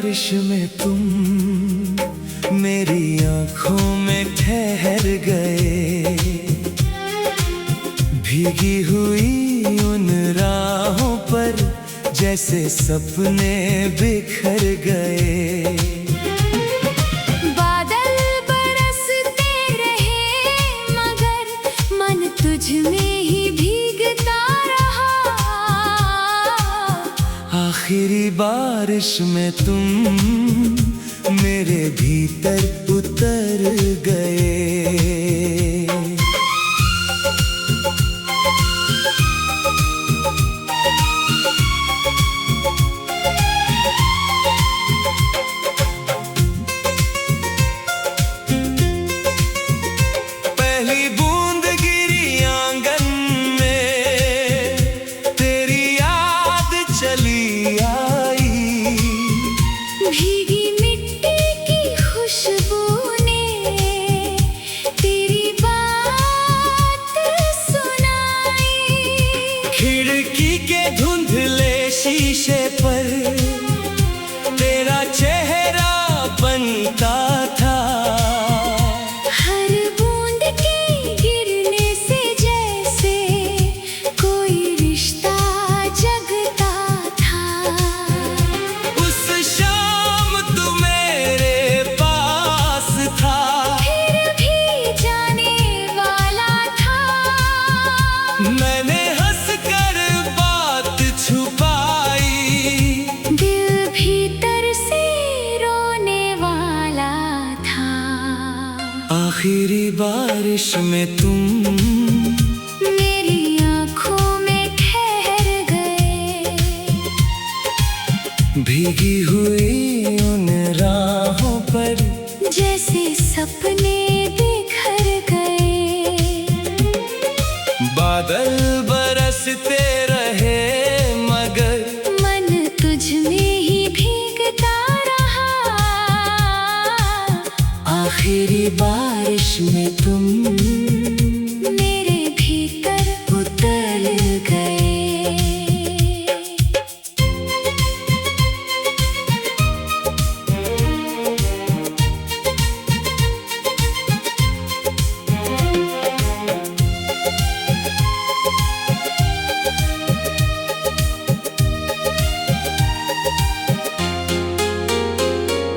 बारिश में तुम मेरी आंखों में ठहर गए, भीगी हुई उन राहों पर जैसे सपने बिखर गए। बादल बरसते रहे मगर मन तुझ में ही भीगता रहा। आखिरी बारिश में तुम मेरे भीतर उतर गए। भीगी मिट्टी की खुशबू ने तेरी बात सुनाई। खिड़की के धुंधले शीशे पर तेरा चेहरा बनता था। हर बूंद के गिरने से जैसे कोई रिश्ता जगता था। उस शाम तू मेरे पास था, फिर भी जाने वाला था। मैंने हंसकर बात छुपाई, दिल भीतर से रोने वाला था। आखिरी बारिश में तुम मेरी आंखों में ठहर गए, भीगी हुई उन राहों पर जैसे सपने बिखर गए। बादल बरसते रहे मगर मन तुझ में ही भीगता रहा। आखिरी बारिश में तुम मेरे भीतर उतर गए।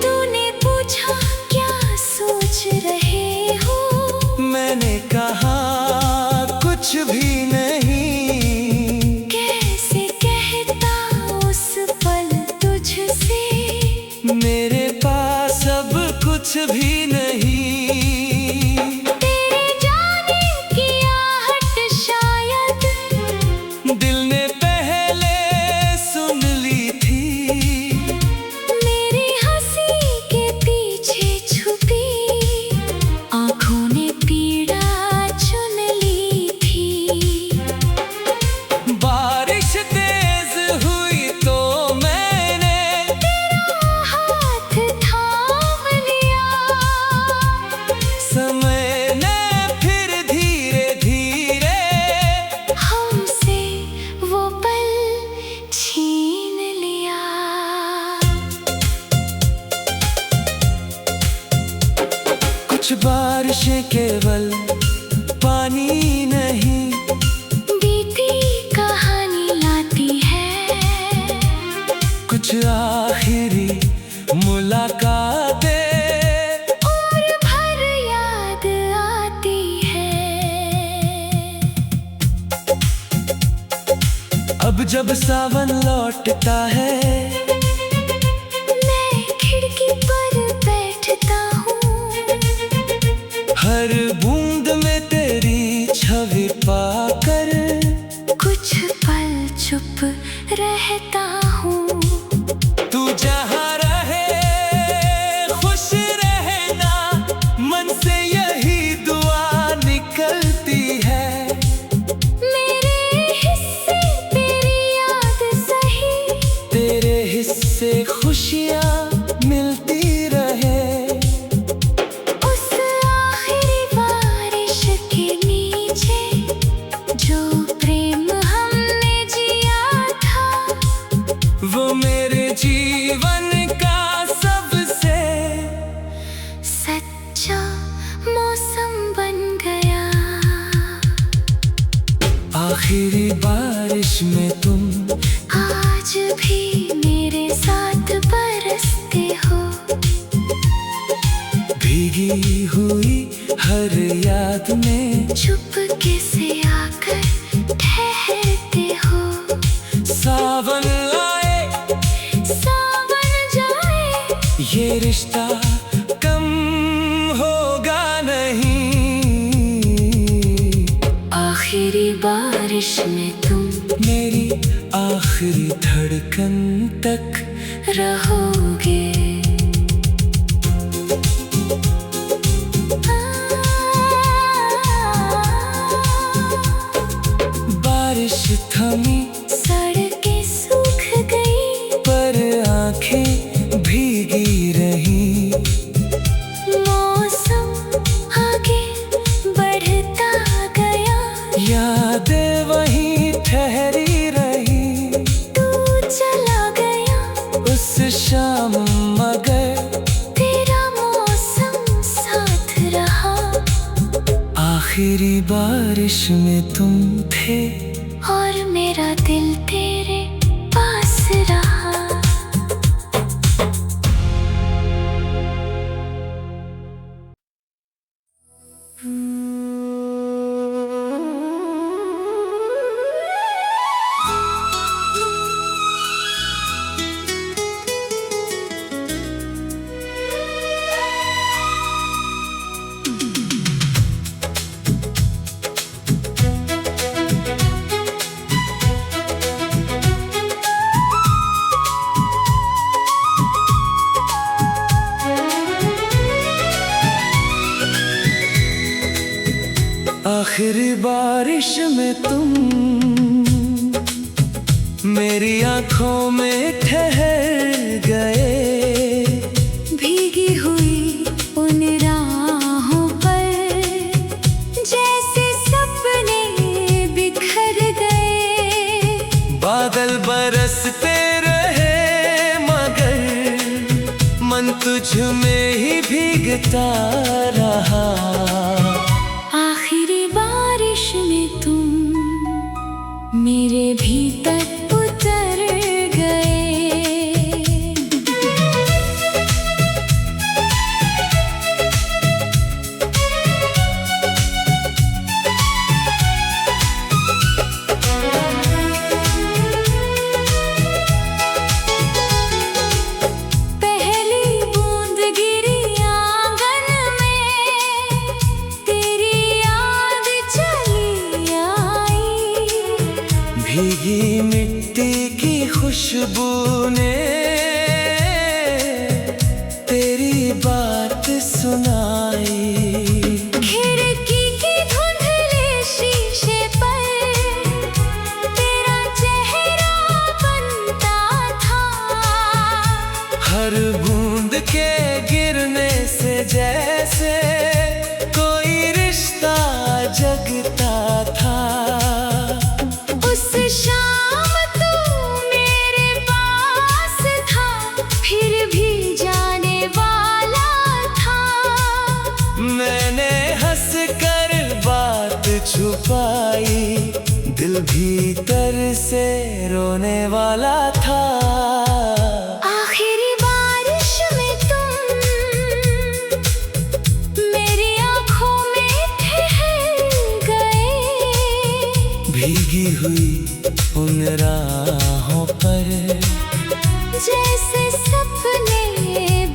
तूने पूछा क्या सोच रहे हो, मैंने कहा कुछ भी नहीं। कैसे कहता उस पल तुझसे, मेरे पास अब कुछ भी नहीं। तेरे जाने की आहट शायद दिल ने पहले सुन ली थी, मेरी हंसी के पीछे छुपी आंखों ने पीड़ा चुन ली थी। बारिश तेज हुई तो मैंने तेरा हाथ थाम लिया। समय ने फिर धीरे धीरे हमसे वो पल छीन लिया। कुछ बारिशें केवल पानी नहीं, बीती कहानी लाती है। कुछ आखिरी मुलाकातें और भर याद आती है। अब जब सावन लौटता है, मैं खिड़की पर बैठता हूँ। हर बूंद में तेरी छवि पाकर कुछ पल चुप रहता हूँ। तू जहाँ रहे खुश रहना, मन से यही दुआ निकलती है। मेरे हिस्से तेरी याद सही, तेरे में तुम आज भी मेरे साथ बरसते हो। भीगी हुई हर याद में चुपके से आकर ठहरते हो। सावन आए सावन जाए ये रिश्ता कम होगा नहीं। आखिरी बारिश में तुम मेरी आखिरी धड़कन तक रहोगे। बारिश थमी सड़कें सूख गई पर आंखें भीगी रही। मौसम आगे बढ़ता गया। यादें वहीं ठहरी रही। तू चला गया उस शाम मगर तेरा मौसम साथ रहा। आखिरी बारिश में तुम थे और मेरा दिल तेरे पास रहा। आखिरी बारिश में तुम मेरी आंखों में ठहर गए। भीगी हुई उन राहों पर जैसे सपने बिखर गए। बादल बरसते रहे मगर मन तुझ में ही भीगता रहा। आखिरी बारिश में तुम मेरे भीतर उतर गए। पहली बूंद गिरी आंगन में तेरी याद चली आई। भीगी मिट्टी की खुशबू ने तेरी बात सुनाई। खिड़की की धुंधले शीशे पर तेरा चेहरा बनता था। हर बूंद के गिरने से जैसे कोई रिश्ता जगता था। उस शाम तू मेरे पास था फिर भी जाने वाला था। मैंने हंस कर बात छुपाई दिल भीतर से रोने वाला था। आखिरी बारिश में तुम मेरी आंखों में ठहर गए। भीगी हुई उन राहों पर जैसे सपने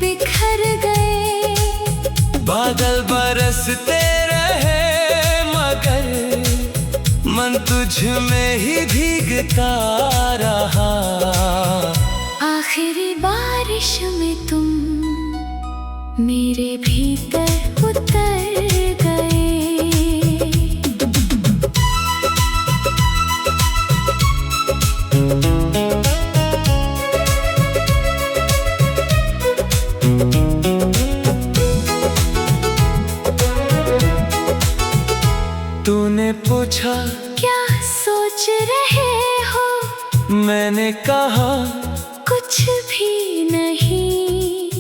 बिखर गए। बादल बरसते रहे मगर मन तुझ में ही भीगता रहा। आखिरी बारिश में तुम मेरे भीतर उतर गए। तूने पूछा क्या सोच रहे हो? मैंने कहा कुछ भी नहीं।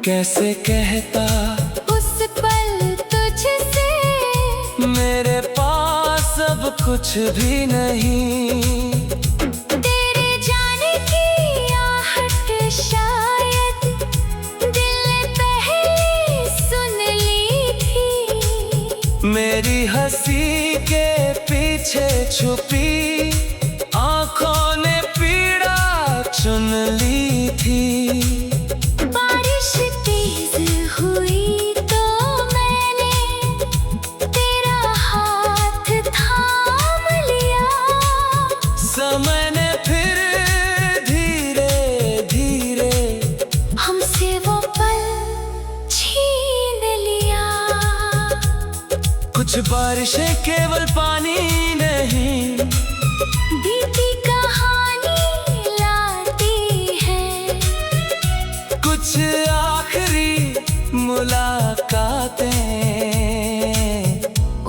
कैसे कहता उस पल तुझसे मेरे पास अब कुछ भी नहीं। मेरी हंसी के पीछे छुपी आंखों ने पीड़ा चुन ली थी। बारिश तेज हुई तो मैंने तेरा हाथ थाम लिया। समय ने फिर धीरे धीरे हमसे वो पल छीन लिया। कुछ बारिशें केवल पानी नहीं, बीती कहानी लाती है। कुछ आखिरी मुलाकातें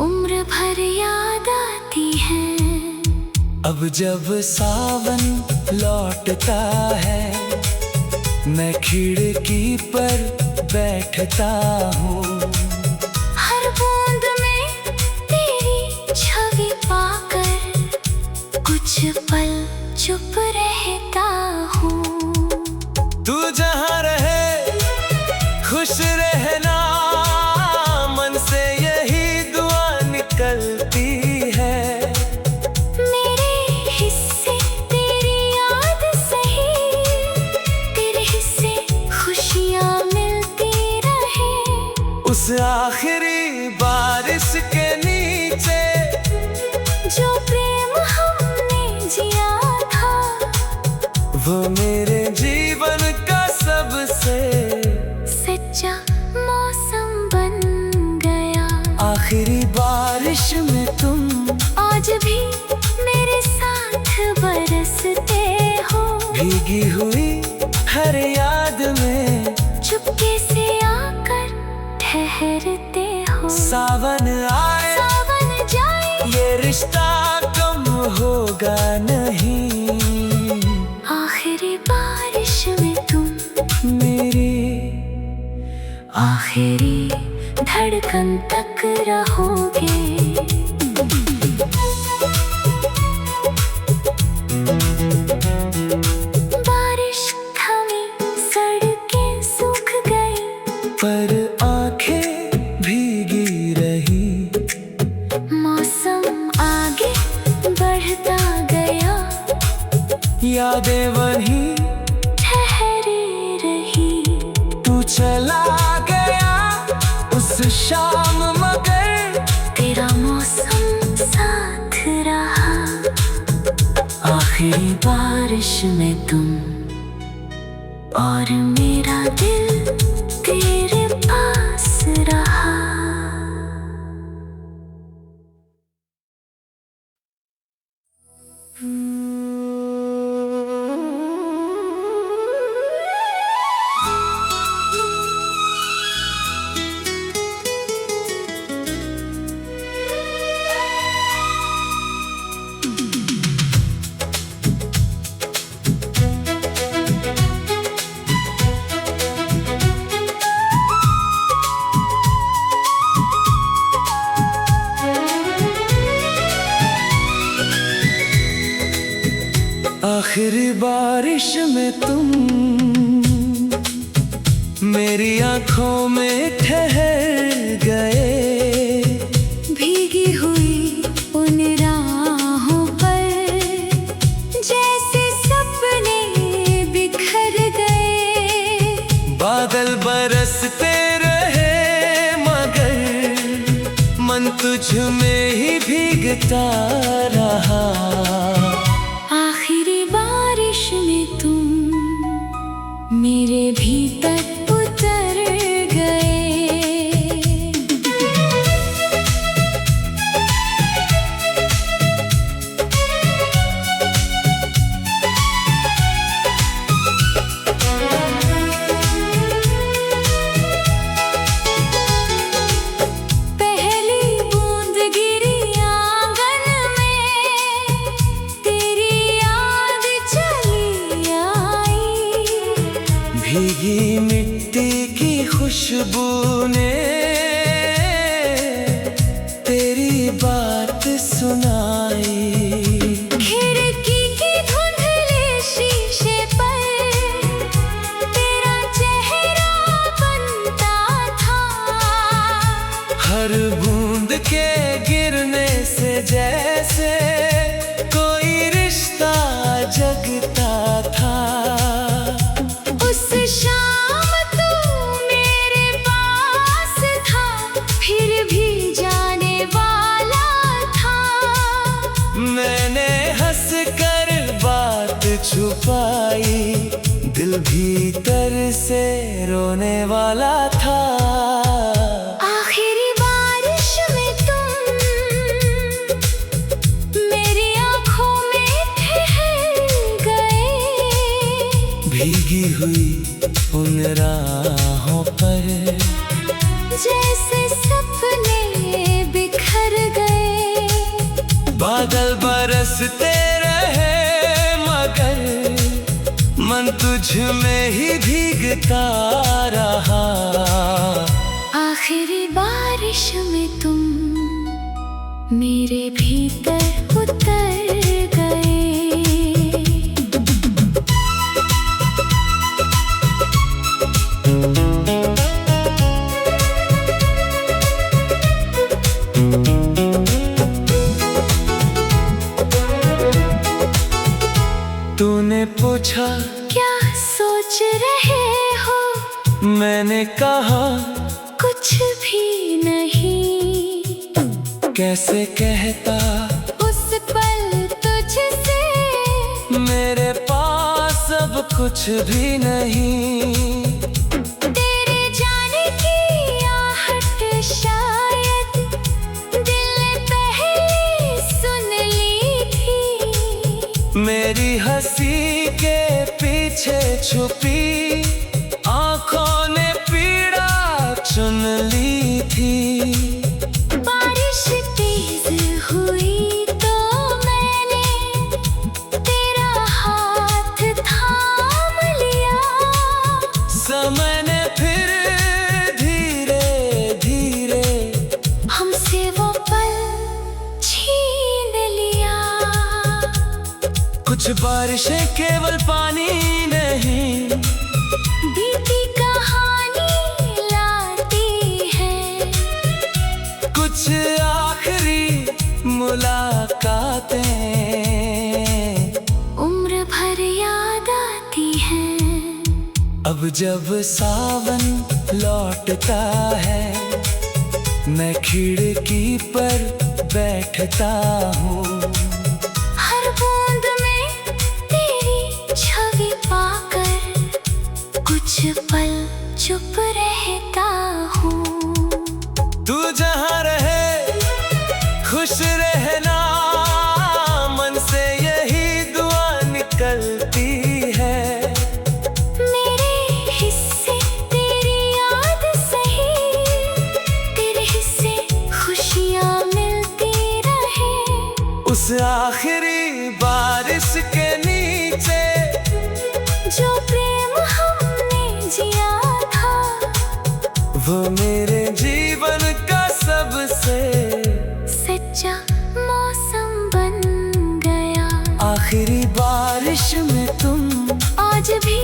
उम्र भर याद आती है। अब जब सावन लौटता है, मैं खिड़की पर बैठता हूँ। हर बूंद में तेरी छवि पाकर कुछ पल चुप रहता हूँ। तू जहाँ रहे खुश रहना, मन से यही दुआ निकलती है। मेरे हिस्से तेरी याद सही, तेरे हिस्से खुशियाँ मिलती रहे। उस आखिरी बारिश के नीचे जो प्रेम हमने जिया था, वो मेरे जीवन का सबसे सच्चा मौसम बन गया। आखिरी बारिश में तुम आज भी मेरे साथ बरसते हो। भीगी हुई हर याद में चुपके से आकर ठहरते हो। सावन आए सावन जाए ये रिश्ता कम होगा नहीं। आखिरी बारिश में तुम मेरी आखिरी धड़कन तक रहोगे। बारिश थमी, सड़कें सूख गई, पर आंखें भीगी रही। मौसम आगे बढ़ता गया, यादें वहीं ठहरे रही। तू चला गया उस शाम, मगर तेरा मौसम साथ रहा। आखिरी बारिश में तुम और मेरा दिल तेरे पास रहा। आखिरी बारिश में तुम मेरी आंखों में ठहर गए। भीगी हुई उन राहों पर जैसे सपने बिखर गए। बादल बरसते रहे मगर मन तुझ में ही भीगता रहा। आखिरी बारिश में तुम मेरे भीतर उतर गए। पहली बूंद गिरी आंगन में, तेरी याद चली आई। भीगी मिट्टी की खुशबू ने तेरी बात सुनाई। खिड़की की धुंधले शीशे पर तेरा चेहरा बनता था। हर बूंद के जैसे कोई रिश्ता जगता था। उस शाम तू मेरे पास था, फिर भी जाने वाला था। मैंने हंस कर बात छुपाई, दिल भीतर से रोने वाला था। आखिरी बारिश में तुम मेरी आंखों में ठहर गए। भीगी हुई उन राहों पर जैसे सपने बिखर गए। बादल बरसते रहे मगर मन तुझ में ही भीगता रहा। आखिरी बारिश में तुम मेरे भीतर उतर गए। तूने पूछा क्या सोच रहे हो? मैंने कहा कुछ भी नहीं। कैसे कहता उस पल तुझसे मेरे पास अब कुछ भी नहीं। तेरे जाने की आहट शायद दिल ने पहले सुन ली थी। मेरी हंसी के पीछे छुपी आंखों ने पीड़ा चुन ली थी। बारिश तेज हुई तो मैंने तेरा हाथ थाम लिया। समय ने फिर धीरे धीरे हमसे वो पल छीन लिया। कुछ बारिशें केवल पानी नहीं, बीती कहानी लाती है। कुछ आखिरी मुलाकातें उम्र भर याद आती है। अब जब सावन लौटता है मैं खिड़की पर बैठता हूँ। हर बूंद में तेरी छवि पाकर कुछ पल चुप रहता हूँ। तू जहाँ रहे खुश रहना, मन से यही दुआ निकलती है। मेरे हिस्से तेरी याद सही, तेरे हिस्से खुशियाँ मिलती रहे। उस आखिरी बारिश के नीचे जो प्रेम हमने जिया था, वो मेरे जीवन का सबसे सच्चा मौसम बन गया। आखिरी बारिश में तुम आज भी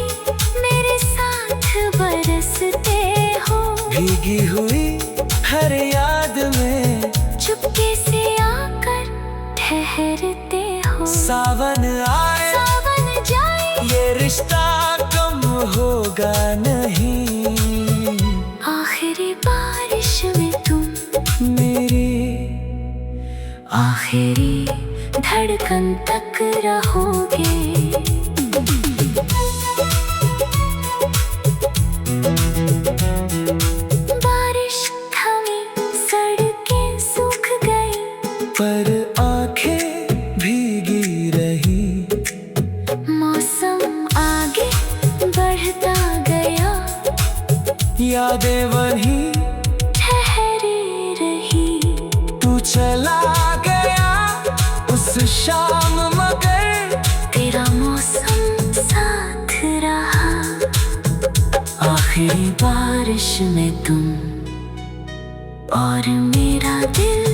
मेरे साथ बरसते हो। भीगी हुई हर याद में चुपके से आकर ठहरते हो। सावन आए सावन जाए ये रिश्ता कम होगा नहीं। आखिरी बारिश में तुम मेरी आखिरी धड़कन तक रहोगे। बारिश थमी, सड़कें सूख गई, पर आंखें भीगी रही। मौसम आगे बढ़ता गया, यादें वहीं ठहरी रही। तू चला गया उस शाम मगर तेरा मौसम साथ रहा। आखिरी बारिश में तुम और मेरा दिल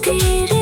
तेरे